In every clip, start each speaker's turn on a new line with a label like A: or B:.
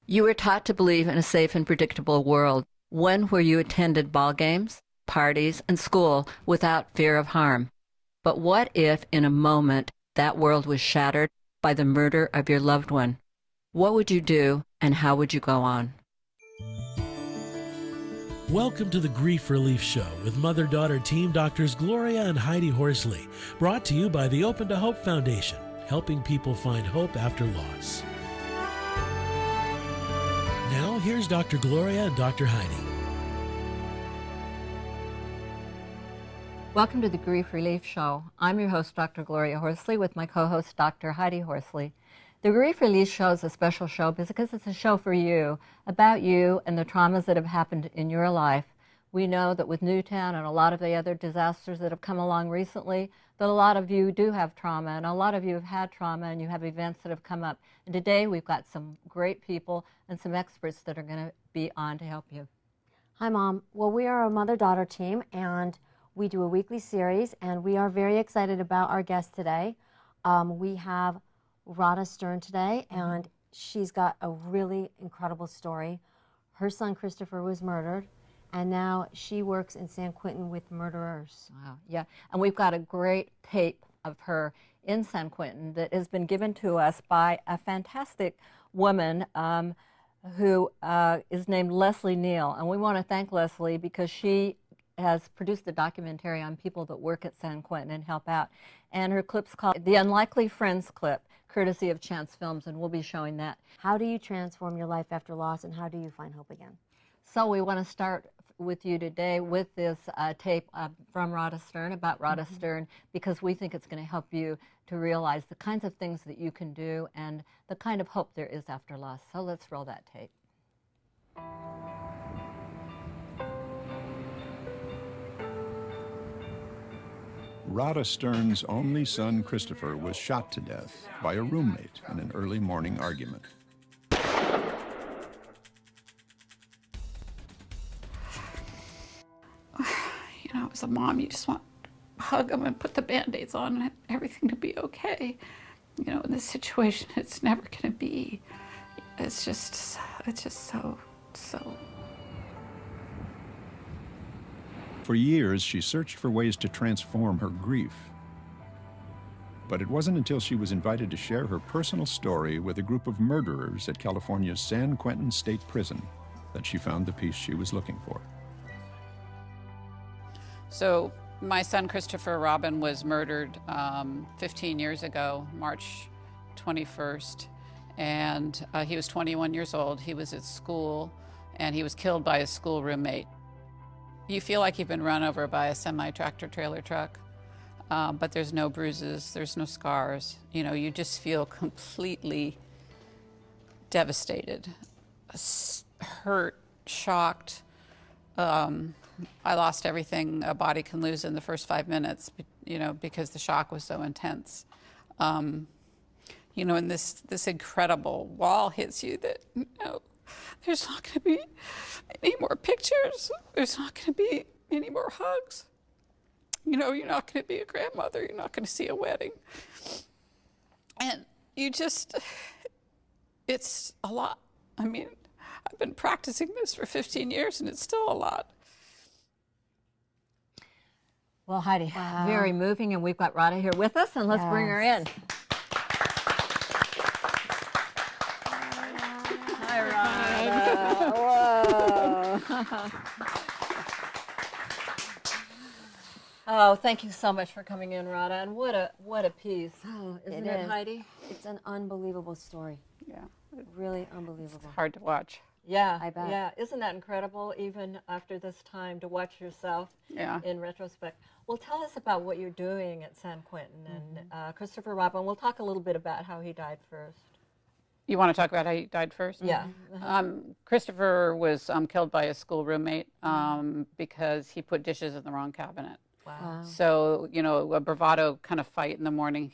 A: You were taught to believe in a safe and predictable world, one where you attended ball games, parties, and school without fear of harm. But what if, in a moment, that world was shattered by the murder of your loved one? What would you do, and how would you go on?
B: Welcome to the Grief Relief Show with mother-daughter team doctors Gloria and Heidi Horsley, brought to you by the Open to Hope Foundation, helping people find hope after loss. Now, here's Dr. Gloria and Dr. Heidi.
A: Welcome to the Grief Relief Show. I'm your host, Dr. Gloria Horsley, with my co-host, Dr. Heidi Horsley. The Grief Relief Show is a special show because it's a show for you, about you and the traumas that have happened in your life. We know that with Newtown and a lot of the other disasters that have come along recently, that a lot of you do have trauma, and a lot of you have had trauma, and you have events that have come up. And today we've got some great people and some experts that are going to be on to help you.
C: Hi, Mom. Well, we are a mother-daughter team, and we do a weekly series, and we are very excited about our guest today. We have Radha Stern today, and she's got a really incredible story. Her son Christopher was murdered, and now she works in San Quentin with murderers.
A: Wow, yeah. And we've got a great tape of her in San Quentin that has been given to us by a fantastic woman who is named Leslie Neal. And we want to thank Leslie because she has produced a documentary on people that work at San Quentin and help out. And her clip's called The Unlikely Friends Clip, courtesy of Chance Films, and we'll be showing that.
C: How do you transform your life after loss, and how do you find hope again?
A: So we want to start with you today with this tape from Radha Stern, about Radha Stern, because we think it's going to help you to realize the kinds of things that you can do and the kind of hope there is after loss. So let's roll that tape.
D: Radha Stern's only son, Christopher, was shot to death by a roommate in an early morning argument.
E: You know, as a mom, you just want to hug them and put the Band-Aids on and everything to be okay. You know, in this situation, it's never going to be. It's just so.
D: For years, she searched for ways to transform her grief. But it wasn't until she was invited to share her personal story with a group of murderers at California's San Quentin State Prison that she found the peace she was looking for.
E: So my son Christopher Robin was murdered 15 years ago, March 21st, and he was 21 years old. He was at school, and he was killed by his school roommate. You feel like you've been run over by a semi-tractor trailer truck, but there's no bruises, there's no scars. You know, you just feel completely devastated, hurt, shocked. I lost everything a body can lose in the first 5 minutes, you know, because the shock was so intense. You know, and this incredible wall hits you that, you know, there's not going to be any more pictures. There's not going to be any more hugs. You know, you're not going to be a grandmother. You're not going to see a wedding. And you just, it's a lot. I mean, I've been practicing this for 15 years and it's still a lot.
A: Well, Heidi, very moving, and we've got Radha here with us, and let's bring her in. Hi, Radha. Whoa. Oh, thank you so much for coming in, Radha, and what a piece. Oh, isn't it, Heidi?
C: It's an unbelievable story.
E: Yeah.
C: Really unbelievable.
E: It's hard to watch.
A: Yeah,
C: I bet.
A: Yeah, isn't that incredible, even after this time, to watch yourself in retrospect? Well, tell us about what you're doing at San Quentin and Christopher Robin. We'll talk a little bit about how he died first.
E: You want to talk about how he died first?
A: Yeah.
E: Christopher was killed by a school roommate because he put dishes in the wrong cabinet.
A: Wow.
E: So, you know, a bravado kind of fight in the morning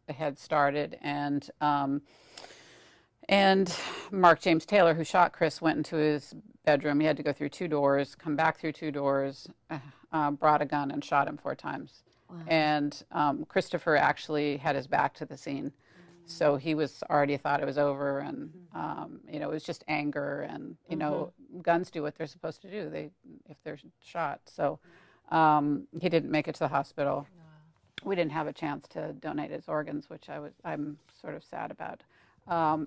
E: had started, and Mark James Taylor, who shot Chris, went into his bedroom. He had to go through 2 doors, come back through 2 doors, brought a gun and shot him 4 times. Wow. And Christopher actually had his back to the scene. So he was already thought it was over, and you know, it was just anger, and you know, guns do what they're supposed to do. If they're shot. So he didn't make it to the hospital. We didn't have a chance to donate his organs, which I'm sort of sad about.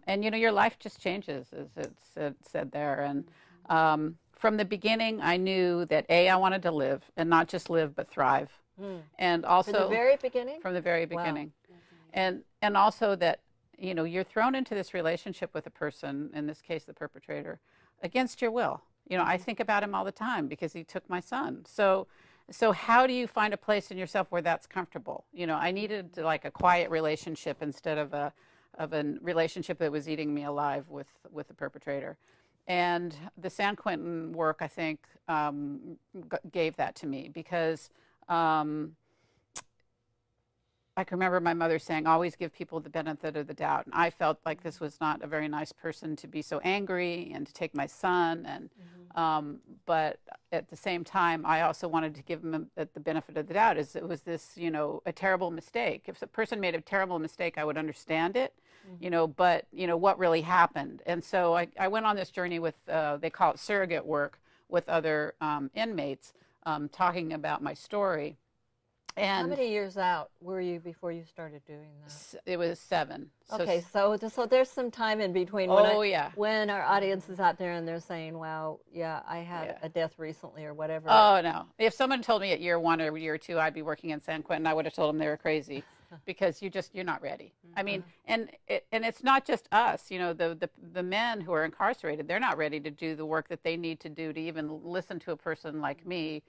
E: And you know, your life just changes, as it said there. And from the beginning, I knew that I wanted to live, and not just live, but thrive. And also
A: From the very beginning?
E: From the very beginning.
A: Wow.
E: And also that, you know, you're thrown into this relationship with a person, in this case the perpetrator, against your will. You know, I think about him all the time because he took my son. So how do you find a place in yourself where that's comfortable? You know, I needed like a quiet relationship instead of a relationship that was eating me alive with the perpetrator. And the San Quentin work, I think, gave that to me, because I can remember my mother saying, always give people the benefit of the doubt. And I felt like this was not a very nice person to be so angry and to take my son. And but at the same time, I also wanted to give him the benefit of the doubt. It was this, you know, a terrible mistake. If a person made a terrible mistake, I would understand it, you know, but, you know, what really happened? And so I went on this journey with, they call it surrogate work, with other inmates, talking about my story. And
A: how many years out were you before you started doing that?
E: It was 7.
A: Okay, so there's some time in between when our audience is out there and they're saying, wow, yeah, I had a death recently or whatever.
E: Oh, no. If someone told me at year 1 or year 2 I'd be working in San Quentin, I would have told them they were crazy, because you're not ready. I mean, and it's not just us, you know, the men who are incarcerated, they're not ready to do the work that they need to do to even listen to a person like me.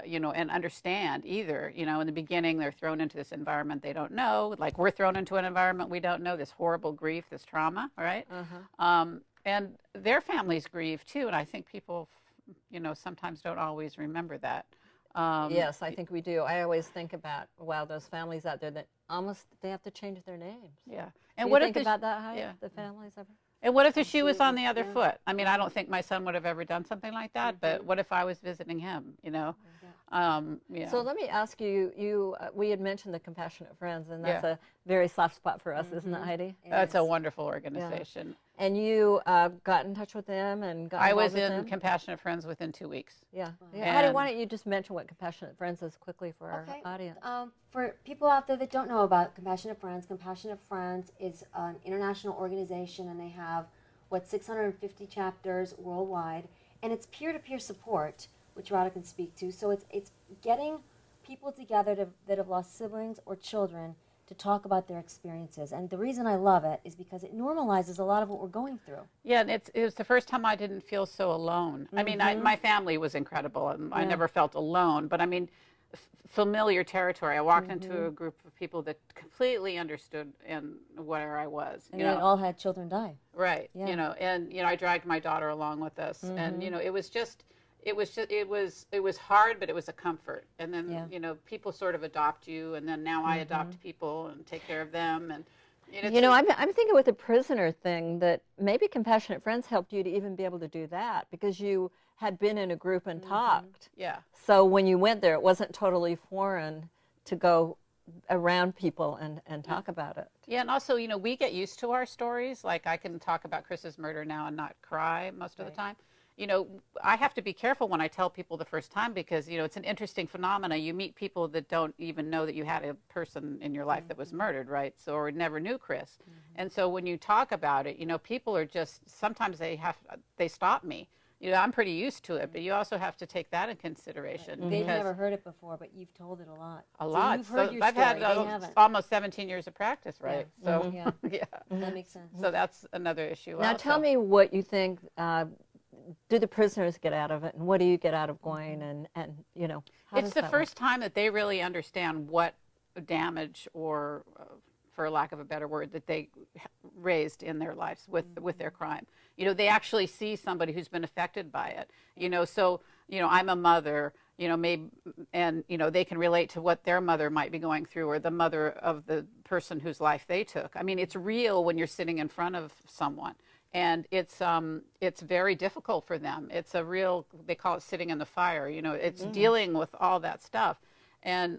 E: You know, and understand either. You know, in the beginning, they're thrown into this environment they don't know. Like we're thrown into an environment we don't know, this horrible grief, this trauma, right? And their families grieve too. And I think people, you know, sometimes don't always remember that.
A: Yes, I think we do. I always think about, wow, those families out there that almost, they have to change their names.
E: Yeah.
A: And
E: what
A: what
E: if
A: think about that, Heidi? The families ever?
E: And what if the shoe was on the other foot? I mean, I don't think my son would have ever done something like that, but what if I was visiting him, you know? Yeah.
A: So let me ask you, we had mentioned the Compassionate Friends, and that's a very soft spot for us, isn't it, Heidi?
E: That's a wonderful organization.
A: And you got in touch with them and got
E: I was
A: with
E: in
A: them?
E: Compassionate Friends within 2 weeks.
A: Yeah. Heidi, why don't you just mention what Compassionate Friends is quickly for our audience?
C: For people out there that don't know about Compassionate Friends is an international organization, and they have, 650 chapters worldwide, and it's peer-to-peer support, which Radha can speak to. So it's getting people together that have lost siblings or children to talk about their experiences. And the reason I love it is because it normalizes a lot of what we're going through.
E: Yeah, and it was the first time I didn't feel so alone. I mean, my family was incredible, and I never felt alone, but I mean, familiar territory. I walked into a group of people that completely understood where I was.
C: And they all had children die.
E: Right. Yeah. You know, and you know, I dragged my daughter along with us, and you know, it was hard, but it was a comfort. And then you know, people sort of adopt you, and then now I adopt people and take care of them. And
A: you know, I'm thinking with the prisoner thing that maybe Compassionate Friends helped you to even be able to do that, because you had been in a group and talked.
E: Yeah.
A: So when you went there, it wasn't totally foreign to go around people and talk about it.
E: Yeah, and also, you know, we get used to our stories. Like I can talk about Chris's murder now and not cry most of the time. You know, I have to be careful when I tell people the first time, because, you know, it's an interesting phenomena. You meet people that don't even know that you had a person in your life that was murdered, right? So, or never knew Chris. And so when you talk about it, you know, people are just, sometimes they stop me. You know, I'm pretty used to it, but you also have to take that in consideration.
C: They've never heard it before, but you've told it a lot.
E: A lot.
C: You've heard your
E: I've
C: story.
E: had almost 17 years of practice, right?
C: Yeah.
E: So, yeah.
C: That makes sense.
E: So that's another issue.
A: Now, tell me what you think. Do the prisoners get out of it, and what do you get out of going? And you know,
E: it's the first time that they really understand what damage, or for lack of a better word, that they raised in their lives with their crime. You know, they actually see somebody who's been affected by it. You know, so, you know, I'm a mother, you know, maybe, and, you know, they can relate to what their mother might be going through, or the mother of the person whose life they took. I mean, it's real when you're sitting in front of someone. And it's very difficult for them. It's a real, they call it sitting in the fire. You know, it's dealing with all that stuff. And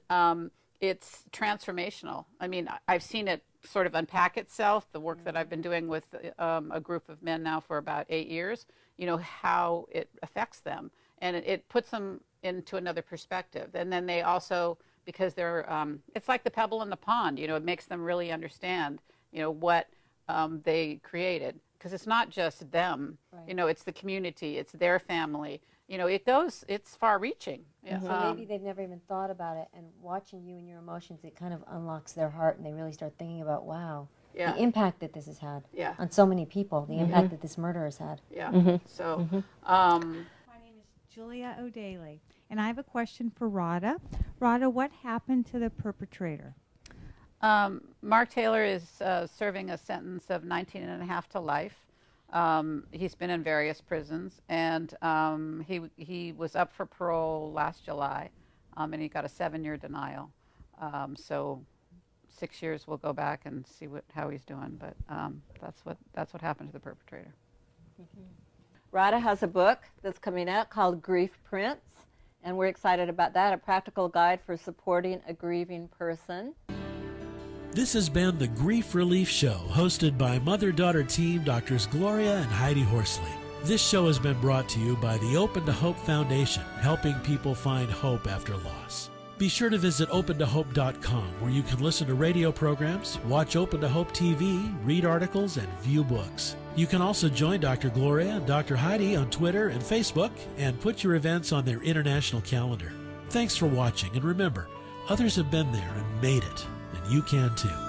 E: it's transformational. I mean, I've seen it sort of unpack itself, the work that I've been doing with a group of men now for about 8 years, you know, how it affects them. And it puts them into another perspective. And then they also, because they're, it's like the pebble in the pond, you know, it makes them really understand, you know, what they created. Because it's not just them, you know, it's the community, it's their family. You know, it's far reaching.
C: So maybe they've never even thought about it, and watching you and your emotions, it kind of unlocks their heart, and they really start thinking about, wow, the impact that this has had on so many people, the impact that this murder has had.
E: So,
F: my name is Julia O'Daly, and I have a question for Radha. Radha, what happened to the perpetrator?
E: Mark Taylor is serving a sentence of 19 and a half to life. He's been in various prisons, and he was up for parole last July, and he got a 7-year denial. So 6 years we'll go back and see how he's doing, but that's what happened to the perpetrator.
A: Radha has a book that's coming out called Grief Prints, and we're excited about that, a practical guide for supporting a grieving person.
B: This has been the Grief Relief Show, hosted by mother-daughter team Doctors Gloria and Heidi Horsley. This show has been brought to you by the Open to Hope Foundation, helping people find hope after loss. Be sure to visit opentohope.com, where you can listen to radio programs, watch Open to Hope TV, read articles, and view books. You can also join Dr. Gloria and Dr. Heidi on Twitter and Facebook, and put your events on their international calendar. Thanks for watching, and remember, others have been there and made it. You can too.